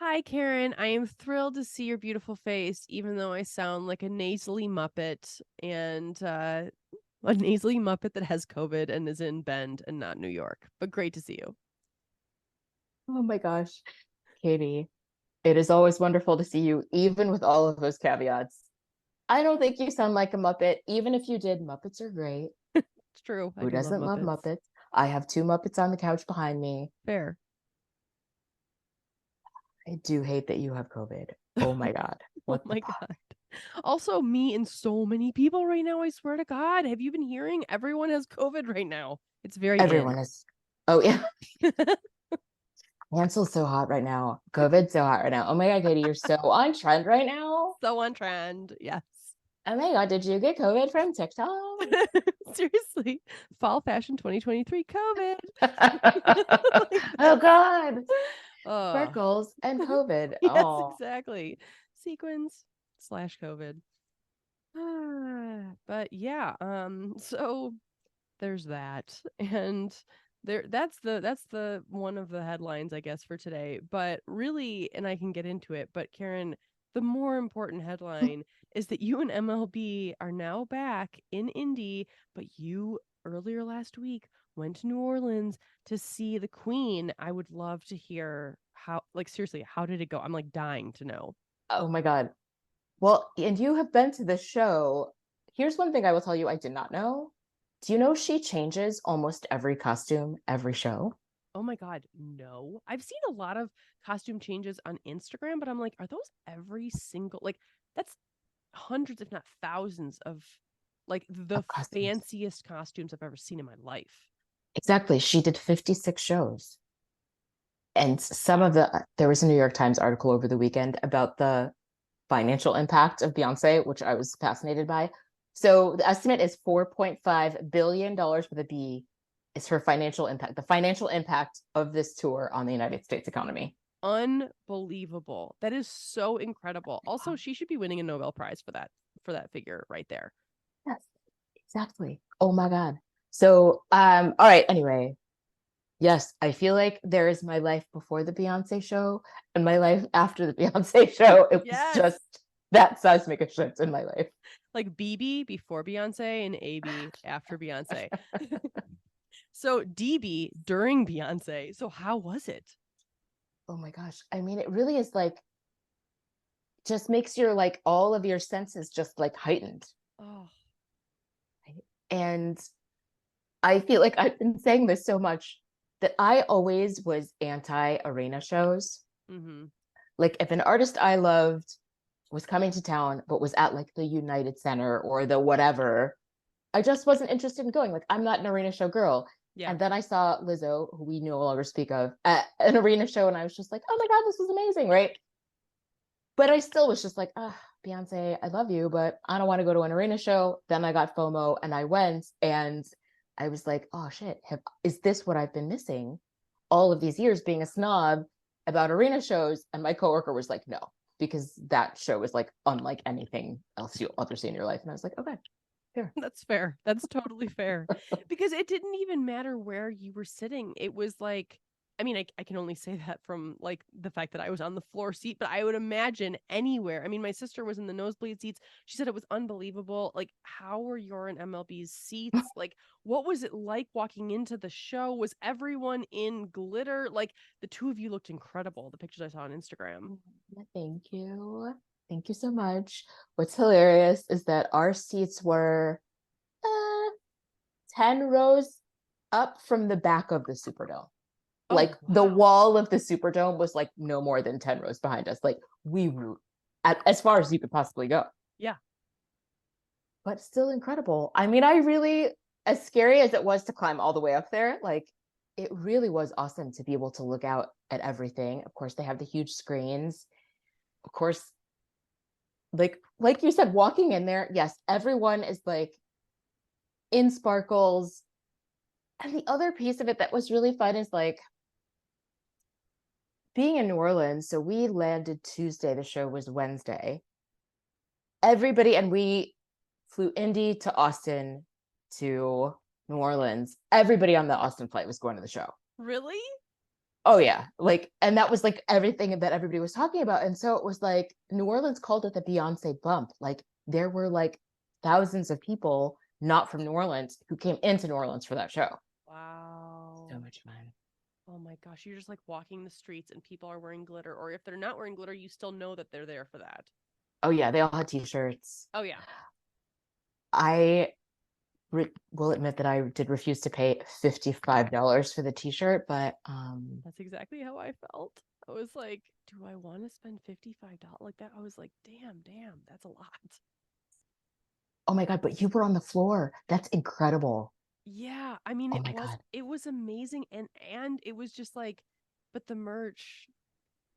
Hi, Karen. I am thrilled to see your beautiful face, even though I sound like a nasally Muppet and a nasally Muppet that has COVID and is in Bend and not New York. But great to see you. Oh my gosh, Katie, it is always wonderful to see you, even with all of those caveats. I don't think you sound like a Muppet. Even if you did, Muppets are great. It's true. I Who do love doesn't love Muppets. Muppets? I have two Muppets on the couch behind me. Fair. I do hate that you have COVID. Oh my God. Oh What the my fuck? God. Also, me and so many people right now, I swear to God. Have you been hearing? Everyone has COVID right now. It's very in. Everyone is. Oh yeah. Cancel's so hot right now. COVID's so hot right now. Oh my God, Katie, you're so on trend right now. So on trend. Yes. Oh my God, did you get COVID from TikTok? Seriously. Fall fashion 2023 COVID. Like, Oh God. oh. Sparkles and COVID. Yes, Oh. exactly. Sequins slash COVID. But yeah, so there's that. And that's the one of the headlines, I guess, for today. But really, and I can get into it, but Karen, the more important headline is that you and MLB are now back in Indy, but you earlier last week went to New Orleans to see the Queen. I would love to hear how, like, seriously, how did it go? I'm like dying to know. Oh my God. Well, and you have been to the show. Here's one thing I will tell you I did not know. Do you know she changes almost every costume, every show? Oh my God, no. I've seen a lot of costume changes on Instagram, but I'm like, are those every single, like, that's hundreds, if not thousands of like the Of costumes. fanciest costumes I've ever seen in my life. Exactly. She did 56 shows. And there was a New York Times article over the weekend about the financial impact of Beyonce, which I was fascinated by. So the estimate is $4.5 billion with a B is her financial impact, the financial impact of this tour on the United States economy. Unbelievable. That is so incredible. Also, she should be winning a Nobel Prize for that figure right there. Yes, exactly. Oh my God. So, all right, anyway, yes, I feel like there is my life before the Beyonce show and my life after the Beyonce show. It was Yes. just that seismic a shift in my life. Like BB before Beyonce and AB after Beyonce. So DB during Beyonce. So how was it? Oh my gosh. I mean, it really is like just makes your like all of your senses just like heightened. Oh, Right? And I feel like I've been saying this so much that I always was anti arena shows. mm-hmm. Like if an artist I loved was coming to town but was at like the United Center or the whatever, I just wasn't interested in going. Like I'm not an arena show girl. Yeah. And then I saw Lizzo, who we no longer speak of, at an arena show, and I was just like, "Oh my God, this is amazing!" Right? But I still was just like, "Ah, Beyonce, I love you, but I don't want to go to an arena show." Then I got FOMO, and I went, and I was like, "Oh shit, is this what I've been missing all of these years, being a snob about arena shows?" And my coworker was like, "No, because that show is like unlike anything else you'll ever see in your life." And I was like, "Okay, here." That's fair. That's totally fair. Because it didn't even matter where you were sitting. It was like, I mean, I can only say that from like the fact that I was on the floor seat, but I would imagine anywhere. I mean, my sister was in the nosebleed seats. She said it was unbelievable. Like, how were your and MLB's seats? Like, what was it like walking into the show? Was everyone in glitter? Like, the two of you looked incredible. The pictures I saw on Instagram. Thank you. Thank you so much. What's hilarious is that our seats were uh, 10 rows up from the back of the Superdome. Oh, Like the wow. wall of the Superdome was like no more than 10 rows behind us. Like we were as far as you could possibly go, Yeah. but still incredible. I mean, I really, as scary as it was to climb all the way up there, like it really was awesome to be able to look out at everything. Of course, they have the huge screens. Of course, like you said, walking in there, yes, everyone is like in sparkles. And the other piece of it that was really fun is like being in New Orleans. So we landed Tuesday, the show was Wednesday. Everybody, and we flew Indy to Austin to New Orleans. Everybody on the Austin flight was going to the show. Really? Oh yeah. Like, and that was like everything that everybody was talking about. And so it was like New Orleans called it the Beyonce bump. Like there were like thousands of people not from New Orleans who came into New Orleans for that show. So Wow. much fun. Oh my gosh, you're just like walking the streets and people are wearing glitter, or if they're not wearing glitter, you still know that they're there for that. Oh yeah, they all had t-shirts. Oh yeah. I will admit that I did refuse to pay $55 for the t-shirt, but That's exactly how I felt. I was like, do I want to spend $55 like that? I was like, damn, that's a lot. oh my God, but you were on the floor. That's incredible. Yeah, I mean Oh my God. it was amazing, and it was just like, but the merch,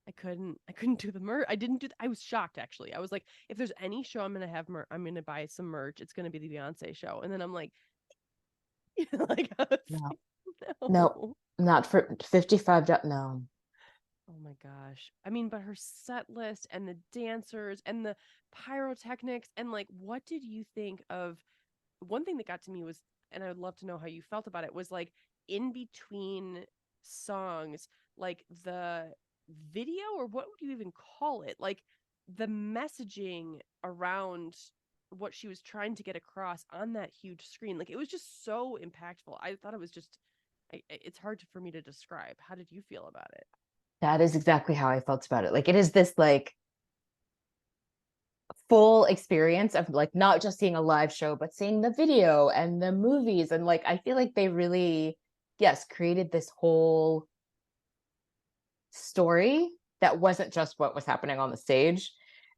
I couldn't do the merch. I didn't do I was shocked actually. I was like, if there's any show I'm going to have I'm going to buy some merch, it's going to be the Beyonce show. And then I'm like, like I was No, like, no, no. not for $55. No. Oh my gosh. I mean, but her set list and the dancers and the pyrotechnics and like what did you think of one thing that got to me was, and I would love to know how you felt about it, was like in between songs, like the video, or what would you even call it? Like the messaging around what she was trying to get across on that huge screen. Like it was just so impactful. I thought it was just, it's hard for me to describe. How did you feel about it? That is exactly how I felt about it. Like it is this like full experience of like not just seeing a live show, but seeing the video and the movies. And like I feel like they really, yes, created this whole story that wasn't just what was happening on the stage.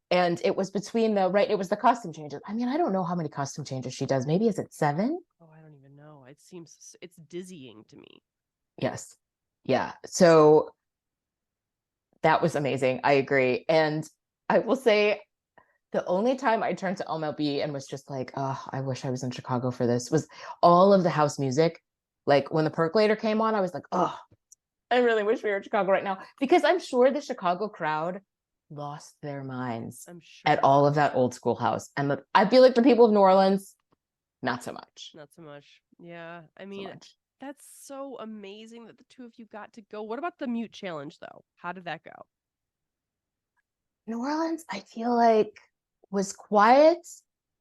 And it was between the right, it was the costume changes. I mean, I don't know how many costume changes she does. Maybe is it 7? Oh, I don't even know. It seems it's dizzying to me. Yes. Yeah. So that was amazing. I agree. And I will say the only time I turned to MLB and was just like, oh, I wish I was in Chicago for this was all of the house music. Like when the percolator came on, I was like, oh, I really wish we were in Chicago right now. Because I'm sure the Chicago crowd lost their minds I'm at sure. all of that old school house. And I feel like the people of New Orleans, not so much. Not so much. Yeah. I So mean, much. that's so amazing that the two of you got to go. What about the mute challenge though? How did that go? New Orleans, I feel like was quiet,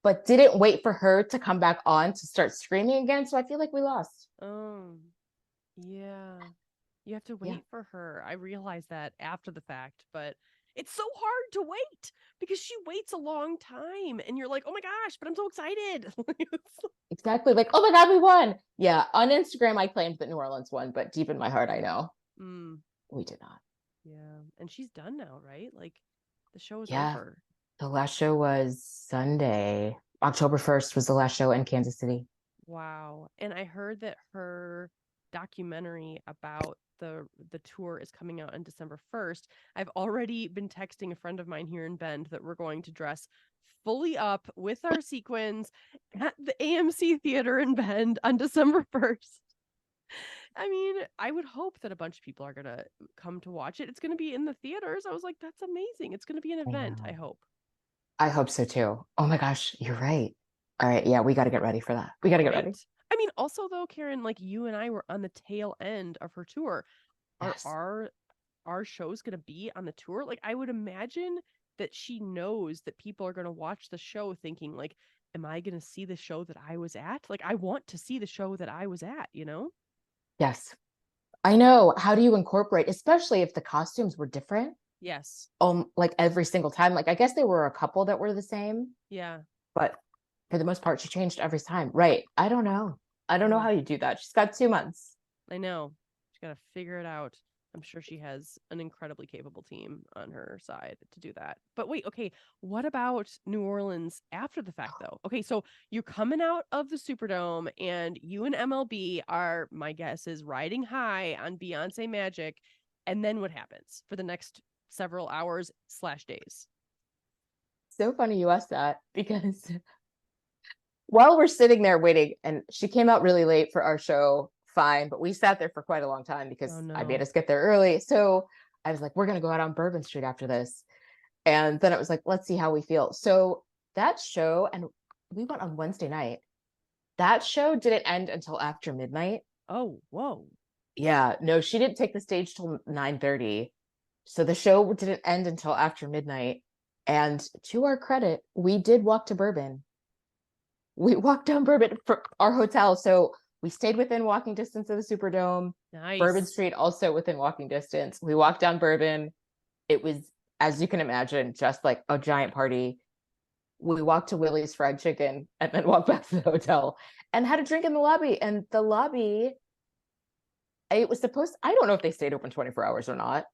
but didn't wait for her to come back on to start screaming again. So I feel like we lost. Oh, yeah. You have to Yeah. wait for her. I realize that after the fact, but it's so hard to wait because she waits a long time and you're like, "Oh my gosh, but I'm so excited." Exactly. Like, oh my God, we won. Yeah. On Instagram, I claimed that New Orleans won, but deep in my heart, I know mm, we did not. yeah. And she's done now, right? Like the show is Yeah. over. The last show was Sunday. October 1st was the last show in Kansas City. Wow. And I heard that her documentary about the tour is coming out on December 1st. I've already been texting a friend of mine here in Bend that we're going to dress fully up with our sequins at the AMC Theater in Bend on December 1st. I mean, I would hope that a bunch of people are going to come to watch it. It's going to be in the theaters. I was like, that's amazing. It's going to be an I event, I know. hope. I hope so too. Oh my gosh, you're right. All right. Yeah, we got to get ready for that. We got to get ready. Right? I mean, also though, Karen, like you and I were on the tail end of her tour. Are Yes. our shows going to be on the tour? Like I would imagine that she knows that people are going to watch the show thinking like, am I going to see the show that I was at? Like I want to see the show that I was at, you know? Yes. I know. How do you incorporate, especially if the costumes were different? Yes. Like every single time. Like I guess there were a couple that were the same, Yeah. but for the most part, she changed every time. Right. I don't know. I don't know Oh, how you do that. She's got 2 months. I know. She's got to figure it out. I'm sure she has an incredibly capable team on her side to do that. But wait, okay, what about New Orleans after the fact though? Okay, so you're coming out of the Superdome and you and MLB are, my guess is, riding high on Beyonce Magic. And then what happens for the next several hours slash days? So funny you asked that because while we're sitting there waiting, and she came out really late for our show, fine, but we sat there for quite a long time Oh because I made no. us get there early. So I was like, we're going to go out on Bourbon Street after this. And then it was like, let's see how we feel. So that show, and we went on Wednesday night. That show didn't end until after midnight. Oh, whoa. Yeah, no, she didn't take the stage till 9:30. So the show didn't end until after midnight. And to our credit, we did walk to Bourbon. We walked down Bourbon for our hotel. So we stayed within walking distance of the Superdome. Bourbon Nice. Street also within walking distance. We walked down Bourbon. It was, as you can imagine, just like a giant party. We walked to Willie's Fried Chicken and then walked back to the hotel and had a drink in the lobby. And the lobby, it was supposed, I don't know if they stayed open 24 hours or not,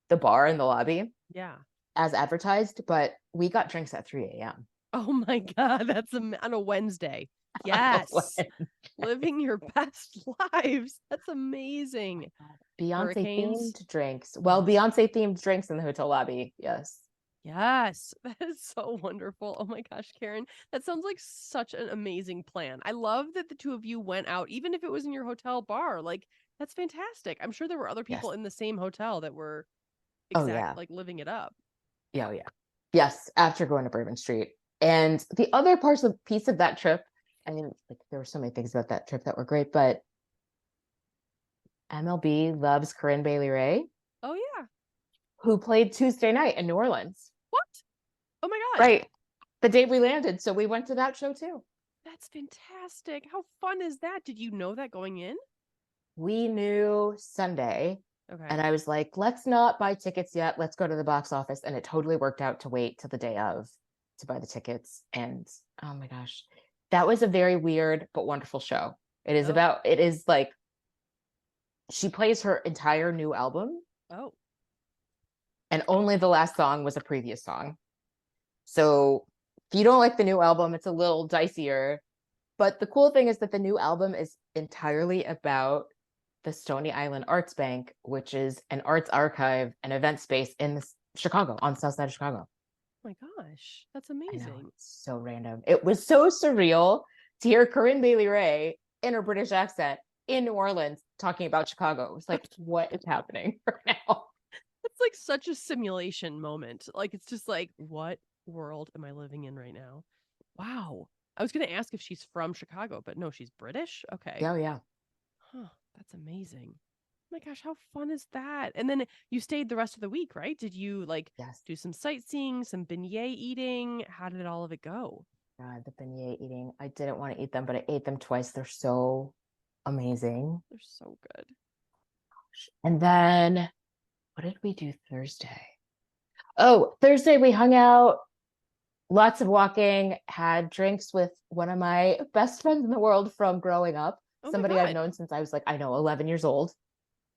the bar in the lobby Yeah. as advertised, but we got drinks at 3 a.m. Oh my God, that's on a Wednesday. Yes. Living your best lives. That's amazing. Beyonce Hurricanes. themed drinks. Well, Oh, Beyonce themed drinks in the hotel lobby. Yes. yes. That is so wonderful. Oh my gosh, Karen. That sounds like such an amazing plan. I love that the two of you went out, even if it was in your hotel bar. Like, that's fantastic. I'm sure there were other Yes. people in the same hotel that were Oh, yeah. like living it up. Yeah. Oh, yeah. Yes. After going to Bourbon Street. And the other piece of that trip, I mean, like there were so many things about that trip that were great, but MLB loves Corinne Bailey Ray, Oh yeah. who played Tuesday night in New Orleans. What? Oh my God. Right. The day we landed. So we went to that show too. That's fantastic. How fun is that? Did you know that going in? We knew Sunday. And Okay. I was like, let's not buy tickets yet. Let's go to the box office. And it totally worked out to wait till the day of to buy the tickets. And oh my gosh, that was a very weird but wonderful show. Oh. It is like she plays her entire new album, Oh. and only the last song was a previous song. So if you don't like the new album, it's a little dicier. But the cool thing is that the new album is entirely about the Stony Island Arts Bank, which is an arts archive and event space in Chicago, on the south side of Chicago. Oh my gosh. That's I know, amazing. it's so random. It was so surreal to hear Corinne Bailey Ray in her British accent in New Orleans talking about Chicago. It was like, what is happening right now? It's like such a simulation moment. Like it's just like, what world am I living in right now? Wow. I was gonna ask if she's from Chicago, but no, she's British. Okay. Yeah, yeah. Huh. That's amazing. Oh my gosh, how fun is that? And then you stayed the rest of the week, right? Did you like Yes. do some sightseeing, some beignet eating? How did all of it go? God, the beignet eating. I didn't want to eat them, but I ate them twice. They're so amazing. They're so good. And then what did we do Thursday? Oh, Thursday we hung out, lots of walking, had drinks with one of my best friends in the world from growing up, Oh my somebody I've God. known since I was like, I know, 11 years old.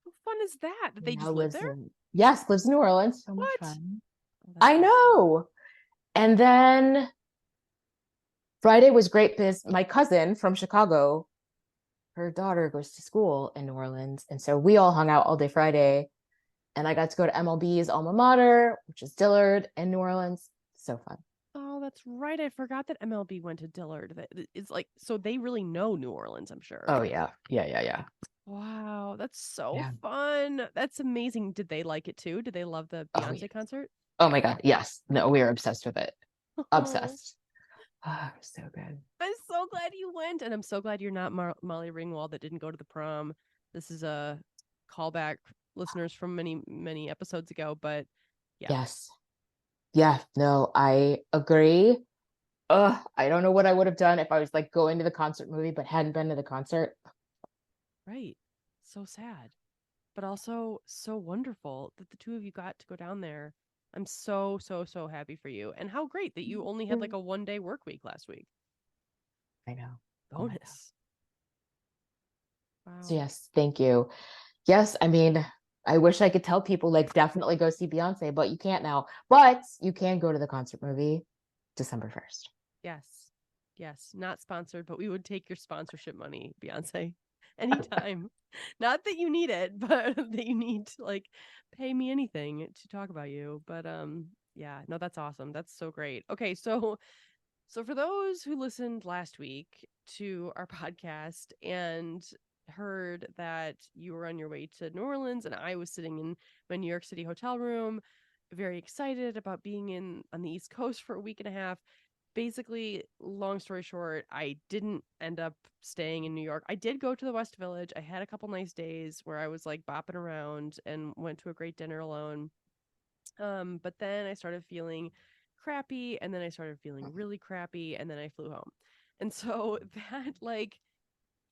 How fun is that? Did they Now just live lives there? in, yes, lives in New Orleans. So much What? fun. Oh, that's I awesome. know. And then Friday was great because my cousin from Chicago, her daughter goes to school in New Orleans. And so we all hung out all day Friday. And I got to go to MLB's alma mater, which is Dillard in New Orleans. So fun. Oh, that's right. I forgot that MLB went to Dillard. It's like so they really know New Orleans, I'm sure. Oh, yeah. Yeah, yeah, yeah. Wow, that's so Yeah. fun. That's amazing. Did they like it too? Did they love the Oh, yeah. Beyonce concert? Oh my God. Yes. No, we are obsessed with it. Oh, Obsessed. Ah, so good. I'm so glad you went, and I'm so glad you're not Molly Ringwald that didn't go to the prom. This is a callback, listeners from many episodes ago, but yeah, Yes. Yeah. No, I agree. I don't know what I would have done if I was like going to the concert movie, but hadn't been to the concert. right. So sad, but also so wonderful that the two of you got to go down there. I'm so happy for you. And how great that you only had like a 1 day work week last week. I know. Oh my God. Bonus. So Wow. yes, thank you. Yes, I mean, I wish I could tell people like definitely go see Beyonce, but you can't now. But you can go to the concert movie December 1st. Yes. Yes. Not sponsored, but we would take your sponsorship money, Beyonce. Anytime. Not that you need it, but that you need to like pay me anything to talk about you. But yeah, no, that's awesome. That's so great. Okay, so for those who listened last week to our podcast and heard that you were on your way to New Orleans and I was sitting in my New York City hotel room, very excited about being in on the East Coast for a week and a half, basically, long story short, I didn't end up staying in New York. I did go to the West Village. I had a couple nice days where I was like bopping around and went to a great dinner alone. But then I started feeling crappy, and then I started feeling really crappy, and then I flew home. And so that, like,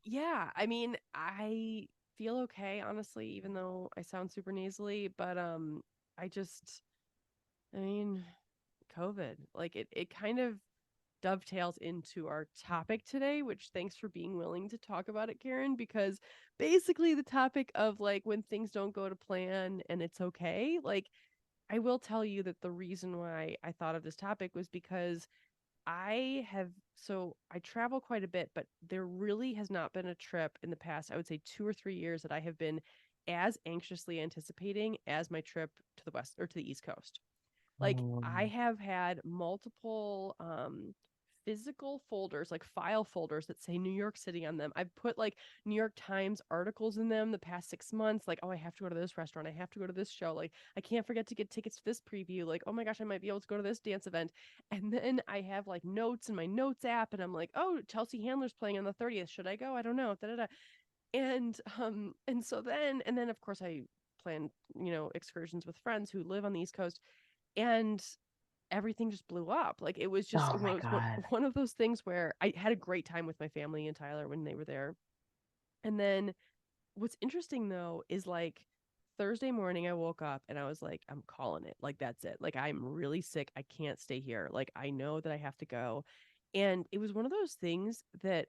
yeah, I mean, I feel okay, honestly, even though I sound super nasally, but I just, I mean, COVID, like it kind of dovetails into our topic today, which thanks for being willing to talk about it, Karen, because basically the topic of like when things don't go to plan and it's okay, like I will tell you that the reason why I thought of this topic was because I travel quite a bit, but there really has not been a trip in the past, I would say 2 or 3 years, that I have been as anxiously anticipating as my trip to the West or to the East Coast. Like I Um, have had multiple physical folders, like file folders that say New York City on them. I've put like New York Times articles in them the past 6 months, like, oh, I have to go to this restaurant, I have to go to this show, like I can't forget to get tickets to this preview, like, oh my gosh, I might be able to go to this dance event. And then I have like notes in my notes app, and I'm like, oh, Chelsea Handler's playing on the 30th. Should I go? I don't know. Da, da, da. And then of course I plan, excursions with friends who live on the East Coast, and everything just blew up. Like it was just oh my was one God. one of those things where I had a great time with my family and Tyler when they were there. And then what's interesting though is like Thursday morning I woke up and I was like, I'm calling it. Like that's it. Like I'm really sick. I can't stay here. Like I know that I have to go. And it was one of those things that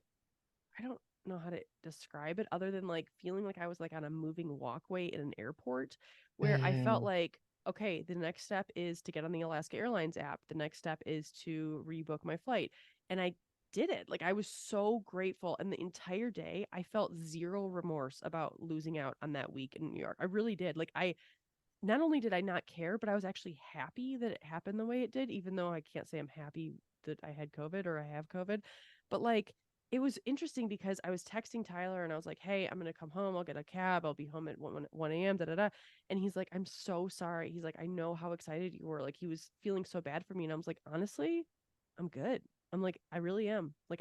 I don't know how to describe it other than like feeling like I was like on a moving walkway in an airport where I felt Mm. like, okay, the next step is to get on the Alaska Airlines app. The next step is to rebook my flight. And I did it. Like I was so grateful. And the entire day I felt zero remorse about losing out on that week in New York. I really did. Like I not only did I not care, but I was actually happy that it happened the way it did, even though I can't say I'm happy that I had COVID or I have COVID. But like, it was interesting because I was texting Tyler and I was like, hey, I'm going to come home. I'll get a cab. I'll be home at 1 a.m. Da, da, da. And he's like, I'm so sorry. He's like, I know how excited you were. Like, he was feeling so bad for me. And I was like, honestly, I'm good. I'm like, I really am. Like,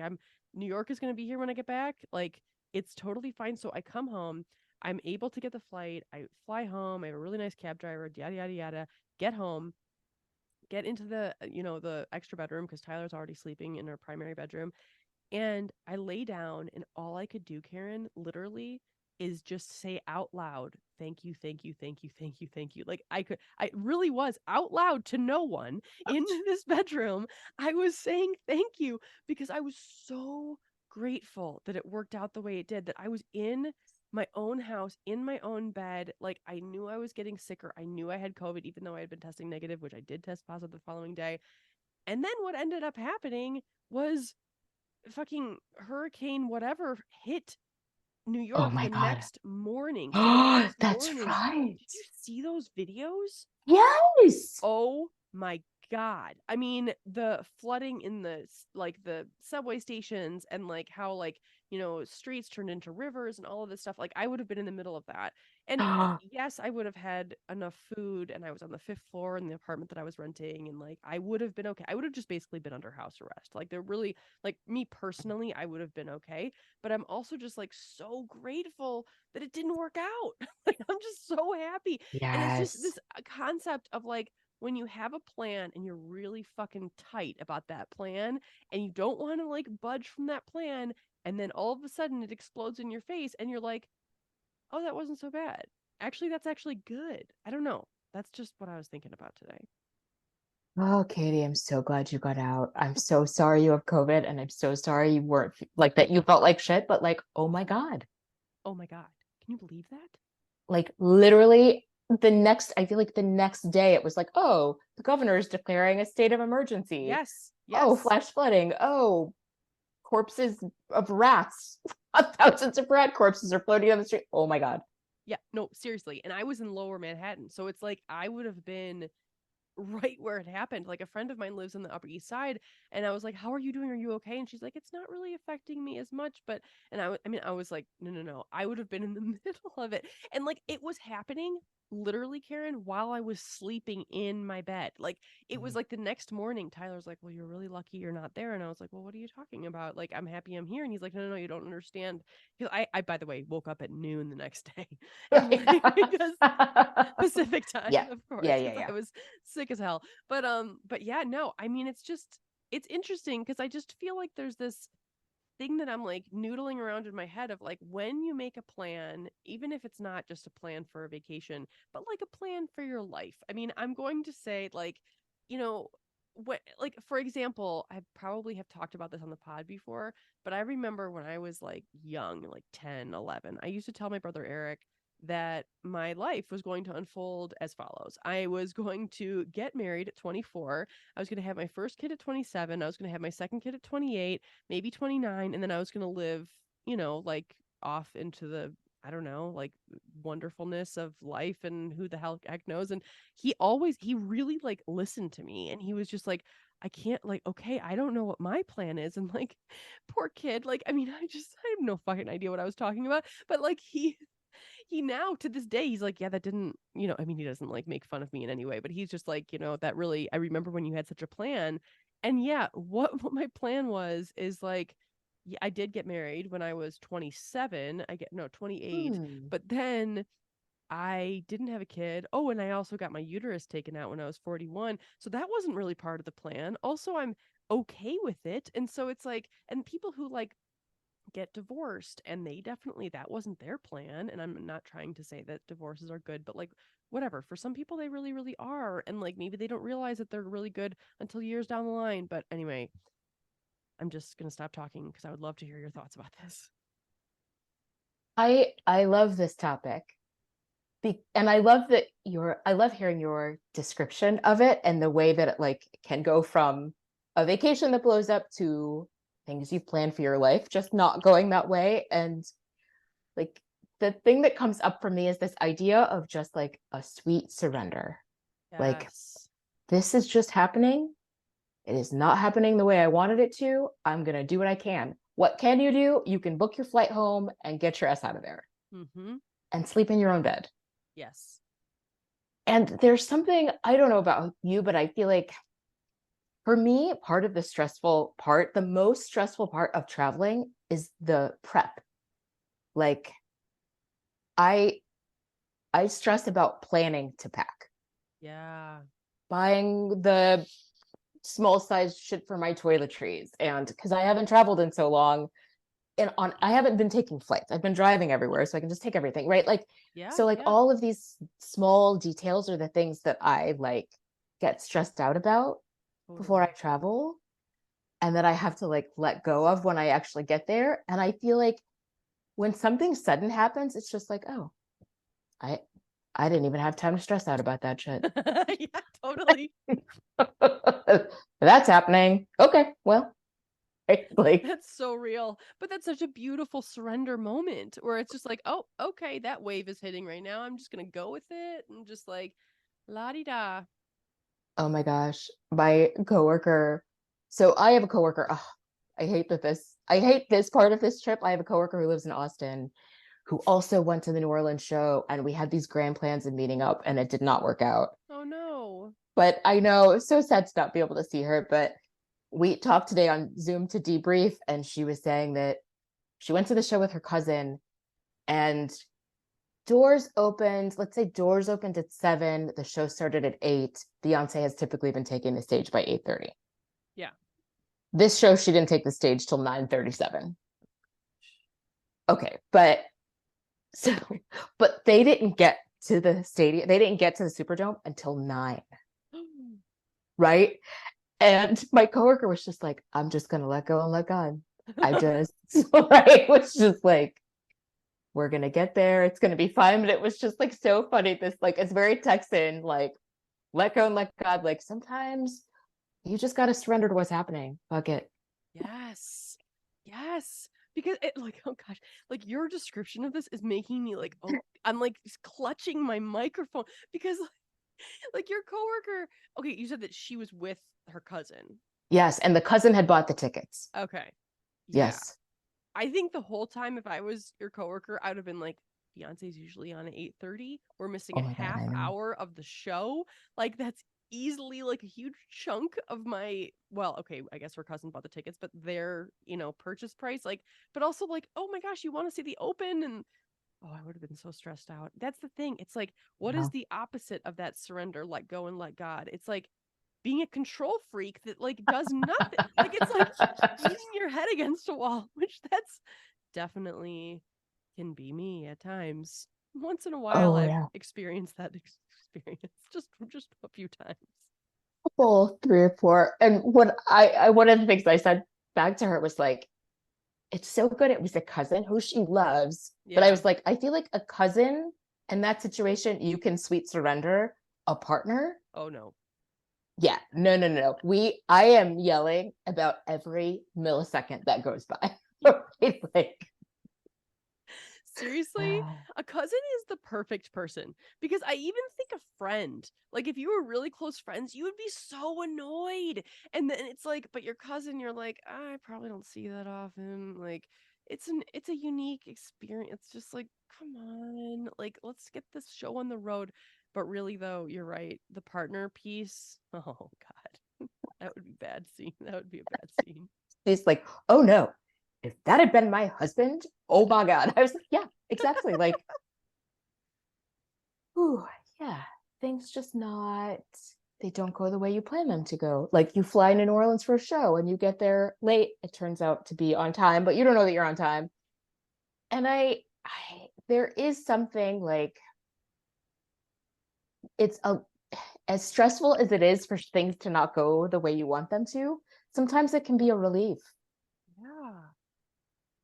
New York is going to be here when I get back. Like, it's totally fine. So I come home. I'm able to get the flight. I fly home. I have a really nice cab driver, yada, yada, yada. Get home, get into the extra bedroom because Tyler's already sleeping in her primary bedroom. And I lay down, and all I could do, Karen, literally, is just say out loud, thank you, thank you, thank you, thank you, thank you. Like I really was out loud to no one in this bedroom. I was saying thank you because I was so grateful that it worked out the way it did, that I was in my own house, in my own bed. Like I knew I was getting sicker. I knew I had COVID, even though I had been testing negative, which I did test positive the following day. And then what ended up happening was fucking hurricane whatever hit New Oh York my the God. next morning. So the Oh, next that's morning, right. did you see those videos? Yes. Oh my god. I mean, the flooding in the subway stations, and like how like, streets turned into rivers and all of this stuff. Like I would have been in the middle of that. And yes, I would have had enough food, and I was on the 5th floor in the apartment that I was renting, and like I would have been okay. I would have just basically been under house arrest. Like they're really, like, me personally, I would have been okay, but I'm also just like so grateful that it didn't work out. Like I'm just so happy. And it's just Yes. this concept of like when you have a plan and you're really fucking tight about that plan and you don't want to like budge from that plan, and then all of a sudden it explodes in your face and you're like, oh, that wasn't so bad. Actually, that's actually good. I don't know. That's just what I was thinking about today. Oh, Katie, I'm so glad you got out. I'm so sorry you have COVID, and I'm so sorry you weren't like that. You felt like shit, but like, oh my God. Oh my God. Can you believe that? Like literally I feel like the next day it was like, oh, the governor is declaring a state of emergency. Yes. Oh, Yes. flash flooding. Oh, corpses of rats. Thousands of rat corpses are floating down the street. Oh my God. Yeah. No, seriously. And I was in lower Manhattan. So it's like I would have been right where it happened. Like a friend of mine lives on the Upper East Side, and I was like, "How are you doing? Are you okay?" And she's like, "It's not really affecting me as much." But I mean, I was like, "No, no, no! I would have been in the middle of it, and like it was happening literally, Karen, while I was sleeping in my bed. Like, it was like the next morning, Tyler's like, well, you're really lucky you're not there. And I was like, well, what are you talking about? Like, I'm happy I'm here. And he's like, no, no, no, you don't understand. Because I, by the way, woke up at noon the next day. And like, because Pacific time, Yeah. of course, Yeah. Yeah. because Yeah. I was sick as hell. But yeah, no, I mean, it's interesting because I just feel like there's this thing that I'm like noodling around in my head of like when you make a plan, even if it's not just a plan for a vacation, but like a plan for your life. I mean, I'm going to say like, you know, what like for example, I probably have talked about this on the pod before, but I remember when I was like young, like 10, 11, I used to tell my brother Eric that my life was going to unfold as follows. I was going to get married at 24. I was going to have my first kid at 27. I was going to have my second kid at 28, maybe 29, and then I was going to live, like off into the I don't know, like wonderfulness of life and who the heck knows. And he really like listened to me and he was just like, I can't like, okay, I don't know what my plan is. And like, poor kid, like, I mean, I have no fucking idea what I was talking about. But like he now to this day he's like, yeah, that didn't, I mean, he doesn't like make fun of me in any way, but he's just like, that really, I remember when you had such a plan. And yeah, what my plan was is like, yeah, I did get married when I was 27. I get no 28, Hmm. but then I didn't have a kid. Oh, and I also got my uterus taken out when I was 41. So that wasn't really part of the plan. Also, I'm okay with it. And so it's like, and people who like get divorced and they definitely that wasn't their plan, and I'm not trying to say that divorces are good, but like whatever, for some people they really really are, and like maybe they don't realize that they're really good until years down the line. But anyway, I'm just going to stop talking because I would love to hear your thoughts about this. I love this topic. And I love hearing your description of it and the way that it like can go from a vacation that blows up to things you've planned for your life just not going that way. And like the thing that comes up for me is this idea of just like a sweet surrender. Like, Yes. this is just happening. It is not happening the way I wanted it to. I'm going to do what I can. What can you do? You can book your flight home and get your ass out of there Mm-hmm. and sleep in your own bed. Yes. And there's something, I don't know about you, but I feel like for me, part of the most stressful part of traveling is the prep. Like, I I stress about planning to pack, Yeah. buying the small size shit for my toiletries. And because I haven't traveled in so long, and I haven't been taking flights. I've been driving everywhere, so I can just take everything, right? Like, Yeah. so like Yeah. all of these small details are the things that I like get stressed out about before I Totally. travel, and that I have to like let go of when I actually get there. And I feel like when something sudden happens, it's just like, oh, I I didn't even have time to stress out about that shit. Yeah, totally. That's happening. Okay, well, like, That's so real. But that's such a beautiful surrender moment where it's just like, oh, okay, that wave is hitting right now. I'm just going to go with it and just like la di da. oh my gosh, my coworker. So I have a coworker. Oh, I hate this part of this trip. I have a coworker who lives in Austin who also went to the New Orleans show, and we had these grand plans of meeting up, and it did not work out. Oh no. But I know it's so sad to not be able to see her. But we talked today on Zoom to debrief, and she was saying that she went to the show with her cousin, and doors opened at 7, the show started at 8. Beyonce has typically been taking the stage by 8:30. Yeah. This show, she didn't take the stage till 9:37. Okay, but so but they didn't get to the stadium, they didn't get to the Superdome until 9, right? And my coworker was just like, I'm just gonna let go and let God. I just right, was just like, we're gonna get there, it's gonna be fine. But it was just like so funny. This like, it's very Texan, like, let go and let God. Like, sometimes you just gotta surrender to what's happening. Fuck it. Yes. Yes. Because it like, oh gosh, like your description of this is making me like, oh, I'm like clutching my microphone because like your coworker, okay, you said that she was with her cousin. Yes, and the cousin had bought the tickets. Okay. Yeah. Yes. I think the whole time if I was your coworker, I would have been like, Beyonce's usually on at 8:30. We're missing Oh a my God, half I know. hour of the show. Like that's easily like a huge chunk of my, well, okay, I guess her cousin bought the tickets, but their, purchase price, like, but also like, oh my gosh, you want to see the open, and oh, I would have been so stressed out. That's the thing. It's like, what is Wow. the opposite of that surrender, let go and let God? It's like being a control freak that like does nothing. Like it's like beating your head against a wall, which that's definitely can be me at times. Once in a while, Oh I've yeah. experienced that experience just a few times. Couple, 3 or 4. And what I one of the things I said back to her was like, it's so good. It was a cousin who she loves. But I Yeah. was like, I feel like a cousin in that situation, you can sweet surrender. A partner, Oh no. yeah, no. I am yelling about every millisecond that goes by. It's like, Seriously, a cousin is the perfect person because I even think a friend, like if you were really close friends, you would be so annoyed. And then it's like, but your cousin, you're like, I probably don't see that often. Like it's a unique experience. It's just like, come on, like let's get this show on the road. But really though, you're right. The partner piece, oh God. That would be bad scene. That would be a bad scene. she's like, oh no, if that had been my husband, oh my God. I was like, yeah, exactly. Like, ooh, yeah, things just not, they don't go the way you plan them to go. Like you fly to New Orleans for a show and you get there late. It turns out to be on time, but you don't know that you're on time. And there is something like, it's a as stressful as it is for things to not go the way you want them to, sometimes it can be a relief. Yeah.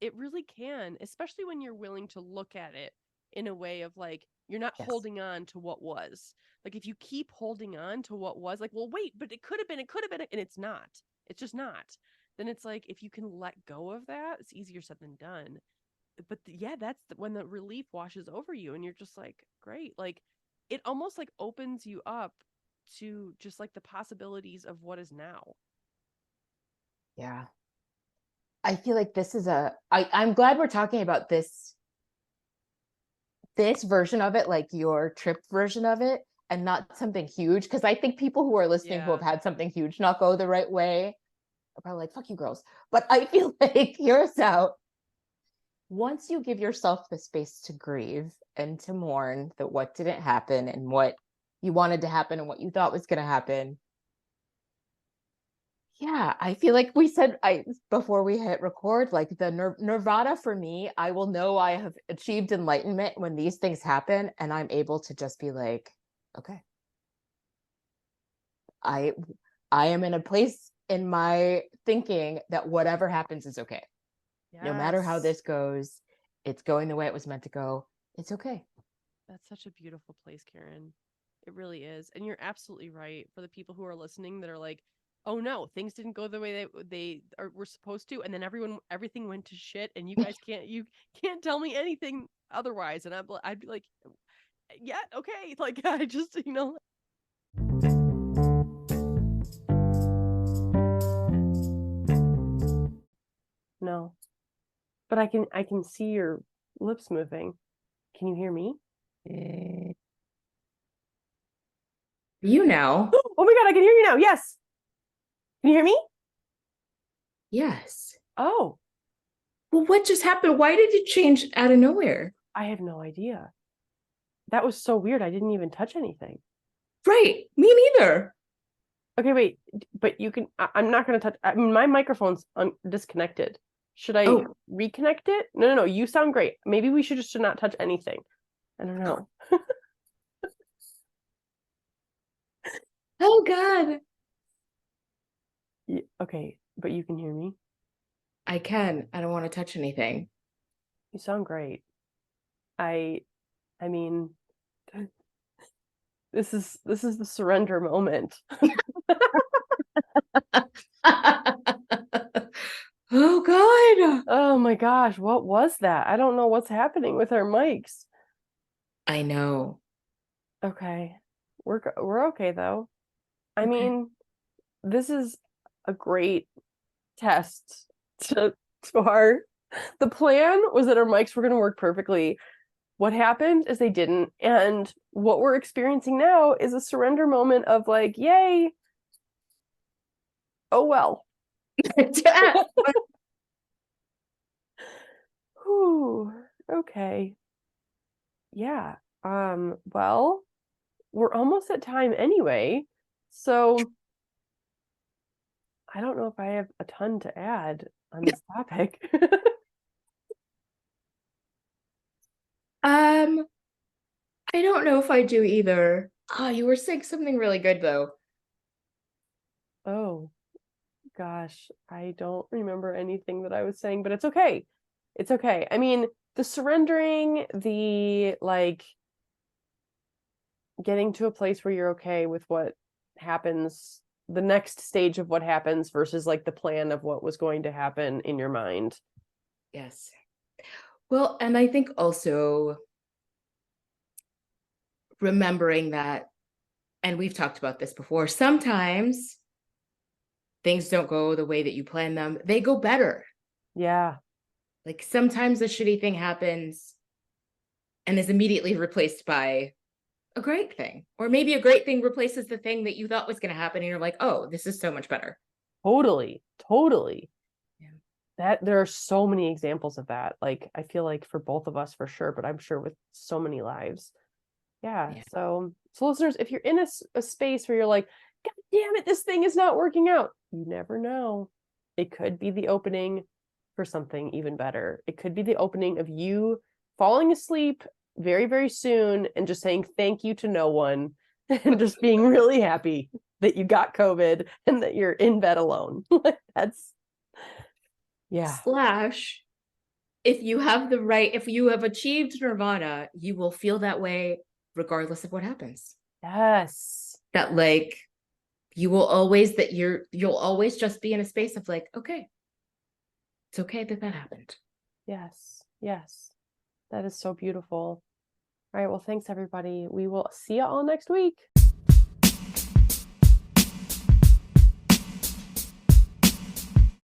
It really can, especially when you're willing to look at it in a way of like, you're not Yes. holding on to what was. Like, if you keep holding on to what was, like, well, wait, but it could have been, and it's not. It's just not. Then it's like, if you can let go of that, it's easier said than done. But yeah, that's when the relief washes over you, and you're just like, great. Like, it almost like opens you up to just like the possibilities of what is now. Yeah. I feel like I'm glad we're talking about this version of it, like your trip version of it, and not something huge. Because I think people who are listening who have Yeah. had something huge not go the right way are probably like, fuck you girls. But I feel like here's out. Once you give yourself the space to grieve and to mourn that what didn't happen and what you wanted to happen and what you thought was going to happen, yeah, I feel like we said I before we hit record, like the nirvana for me, I will know I have achieved enlightenment when these things happen and I'm able to just be like, okay, I I am in a place in my thinking that whatever happens is okay. No matter how Yes. this goes, it's going the way it was meant to go. It's okay. That's such a beautiful place, Karen. It really is. And you're absolutely right. For the people who are listening that are like, "Oh no, things didn't go the way were supposed to," and then everything went to shit, and you can't tell me anything otherwise. And I'd be like, "Yeah, okay." Like I just, no. But I can see your lips moving. Can you hear me? You know. Oh my god, I can hear you now. Yes. Can you hear me? Yes. Oh, Well, what just happened? Why did it change out of nowhere? I have no idea. That was so weird. I didn't even touch anything. Right. Me neither. Okay, wait, but you can. I'm not going to touch. I mean, my microphone's disconnected. Should I Oh, reconnect it? No, no, no. You sound great. Maybe we should not touch anything. I don't know. oh God. Okay, but you can hear me. I can. I don't want to touch anything. You sound great. I, I mean, this is the surrender moment. Oh God. Oh my gosh, what was that? I don't know what's happening with our mics. I know. Okay, we're okay though. I Okay. mean, this is a great test to our the plan was that our mics were going to work perfectly, what happened is they didn't. And what we're experiencing now is a surrender moment of like, yay. Oh, well. Whew. Okay. Yeah. Well, we're almost at time anyway. So I don't know if I have a ton to add on this topic. I don't know if I do either. Oh, you were saying something really good though. Oh, gosh, I don't remember anything that I was saying, but it's okay. It's okay. I mean, the surrendering, the like getting to a place where you're okay with what happens, the next stage of what happens versus like the plan of what was going to happen in your mind. Yes. Well, and I think also remembering that, and we've talked about this before, sometimes things don't go the way that you plan them. They go better. Yeah. Like sometimes a shitty thing happens and is immediately replaced by a great thing. Or maybe a great thing replaces the thing that you thought was going to happen. And you're like, oh, this is so much better. Totally. Totally. Yeah. That there are so many examples of that. Like I feel like for both of us for sure, but I'm sure with so many lives. Yeah. Yeah. So listeners, if you're in a space where you're like, God damn it, this thing is not working out, you never know. It could be the opening for something even better. It could be the opening of you falling asleep very, very soon and just saying thank you to no one and just being really happy that you got COVID and that you're in bed alone. That's, yeah. Slash, if you have the right, if you have achieved nirvana, you will feel that way regardless of what happens. Yes. That like you'll always just be in a space of like, okay, it's okay that happened. Yes. Yes. That is so beautiful. All right. Well, thanks everybody. We will see you all next week.